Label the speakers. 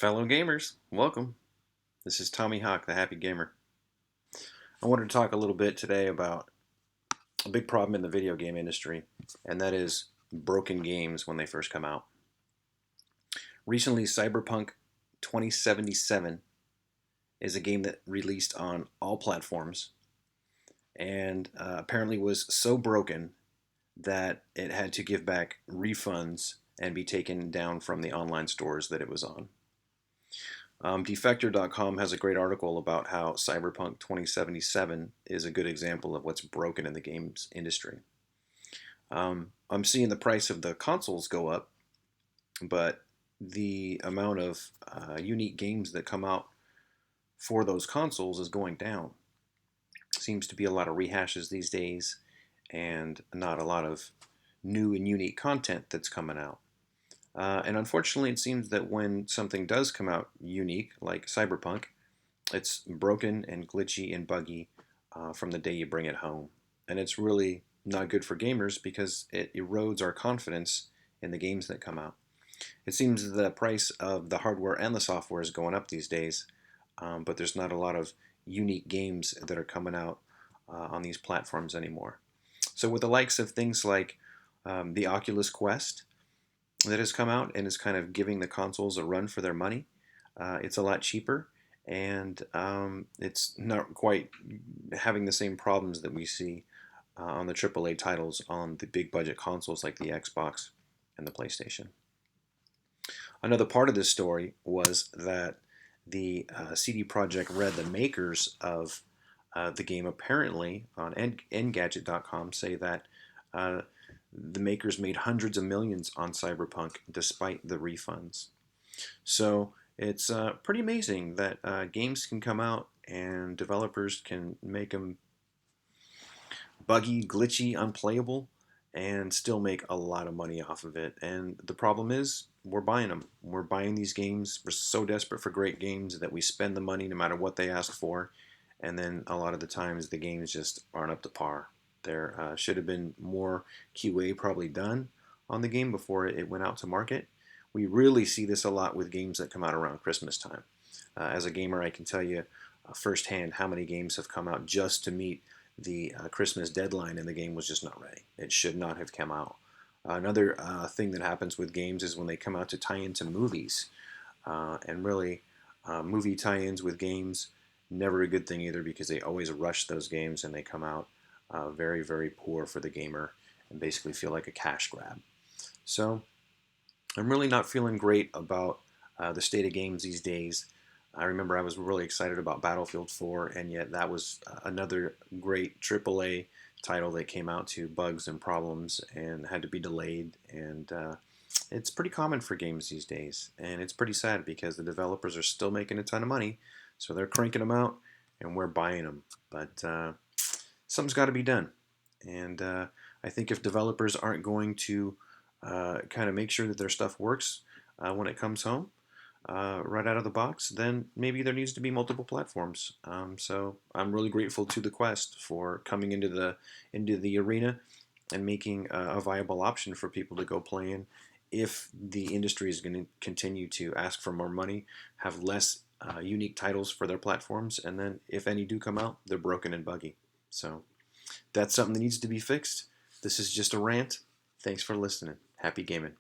Speaker 1: Fellow gamers, welcome. This is Tommy Hawk, the Happy Gamer. I wanted to talk a little bit today about a big problem in the video game industry, and that is broken games when they first come out. Recently, Cyberpunk 2077 is a game that released on all platforms and apparently was so broken that it had to give back refunds and be taken down from the online stores that it was on. Defector.com has a great article about how Cyberpunk 2077 is a good example of what's broken in the games industry. I'm seeing the price of the consoles go up, but the amount of unique games that come out for those consoles is going down. Seems to be a lot of rehashes these days and not a lot of new and unique content that's coming out. And unfortunately, it seems that when something does come out unique, like Cyberpunk, it's broken and glitchy and buggy from the day you bring it home. And it's really not good for gamers because it erodes our confidence in the games that come out. It seems the price of the hardware and the software is going up these days, but there's not a lot of unique games that are coming out on these platforms anymore. So with the likes of things like the Oculus Quest, that has come out and is kind of giving the consoles a run for their money. It's a lot cheaper, and it's not quite having the same problems that we see on the AAA titles on the big budget consoles like the Xbox and the PlayStation. Another part of this story was that the CD Projekt Red, the makers of the game, apparently on Engadget.com say that the makers made hundreds of millions on Cyberpunk despite the refunds. So it's pretty amazing that games can come out and developers can make them buggy, glitchy, unplayable, and still make a lot of money off of it. And the problem is, we're buying them. We're buying these games. We're so desperate for great games that we spend the money no matter what they ask for. And then a lot of the times the games just aren't up to par. There should have been more QA probably done on the game before it went out to market. We really see this a lot with games that come out around Christmas time. As a gamer, I can tell you firsthand how many games have come out just to meet the Christmas deadline and the game was just not ready. It should not have come out. Another thing that happens with games is when they come out to tie into movies. And really, movie tie-ins with games, never a good thing either because they always rush those games and they come out very, very poor for the gamer and basically feel like a cash grab. So I'm really not feeling great about the state of games these days. I remember I was really excited about Battlefield 4, and yet that was another great AAA title that came out to bugs and problems and had to be delayed. And it's pretty common for games these days. And it's pretty sad because the developers are still making a ton of money. So they're cranking them out and we're buying them. But something's got to be done. And I think if developers aren't going to kind of make sure that their stuff works when it comes home right out of the box, then maybe there needs to be multiple platforms. So I'm really grateful to the Quest for coming into the arena and making a viable option for people to go play in. If the industry is going to continue to ask for more money, have less unique titles for their platforms, and then if any do come out, they're broken and buggy. So that's something that needs to be fixed. This is just a rant. Thanks for listening. Happy gaming.